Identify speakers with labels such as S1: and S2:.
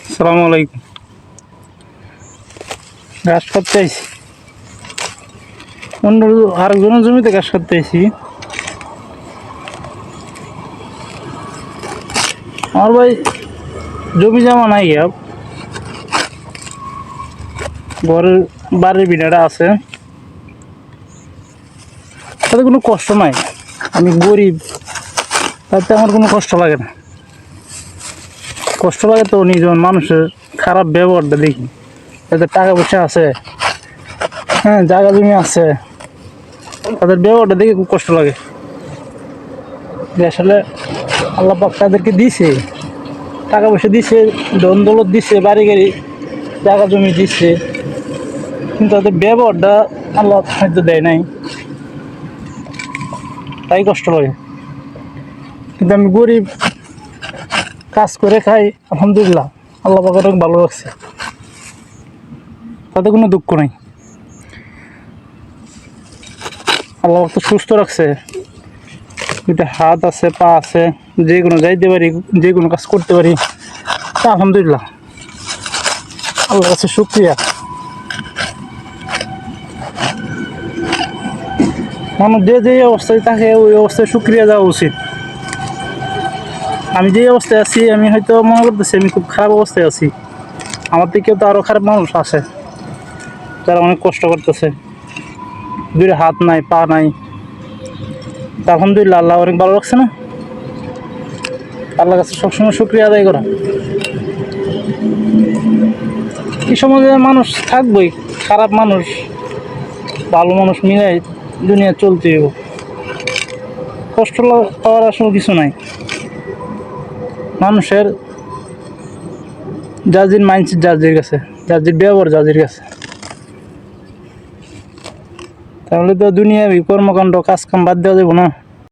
S1: আসসালামু আলাইকুম। ঘাস কাটতে আইছি, অন্য আরেকজনের জমিতে ঘাস কাটতে আইছি। আমার ভাই জমি জমা নাই, ঘরের বাড়ির বিড়াটা আছে, তাতে কোনো কষ্ট নাই। আমি গরিব, তাতে আমার কোনো কষ্ট লাগে না। কষ্ট লাগে তো যখন মানুষের খারাপ ব্যবহারটা দেখি। তাদের টাকা পয়সা আছে, হ্যাঁ, জায়গা জমি আছে, তাদের ব্যবহারটা দেখে খুব কষ্ট লাগে। যে আসলে আল্লাহ পাক তাদেরকে দিছে, টাকা পয়সা দিছে, ধন দৌলত দিছে, বাড়ি গাড়ি জায়গা জমি দিচ্ছে, কিন্তু তাদের ব্যবহারটা আল্লাহ হয়তো দেয় নাই, তাই কষ্ট লাগে। কিন্তু আমি গরিব, কাজ করে খাই, আলহামদুলিল্লাহ, আল্লাহ পাকের অনেক ভালো লাগছে, তাতে কোনো দুঃখ নাই। আল্লাহ পাক তো সুস্থ রাখছে, দুইটা হাত আছে, পা আছে, যে কোনো যাইতে পারি, যে কোনো কাজ করতে পারি, তা আলহামদুলিল্লাহ, আল্লাহর কাছে শুকরিয়া। মানুষ যে অবস্থায় থাকে ওই অবস্থায় শুকরিয়া দেওয়া উচিত। আমি যে অবস্থায় আছি, আমি হয়তো মনে করতেছি আমি খুব খারাপ অবস্থায় আছি, আমার থেকেও তো আরও খারাপ মানুষ আছে যারা অনেক কষ্ট করতেছে, দুইটা হাত নাই, পা নাই, তা আলহামদুলিল্লাহ, আল্লাহ অনেক ভালো লাগছে না? আল্লাহর কাছে সবসময় শুকরিয়া আদায় করা। এই সমাজে মানুষ থাকবেই, খারাপ মানুষ ভালো মানুষ মিলাই দুনিয়া চলতে হইব। কষ্ট পাওয়ার আসলে কিছু নাই। মানুষের জাজির মাইন্ডসেট জাজির কাছে, জাজির ব্যবহার জাজির কাছে, তাহলে তো দুনিয়া কর্মকাণ্ড কাজ কাম বাদ দেওয়া যাবো না।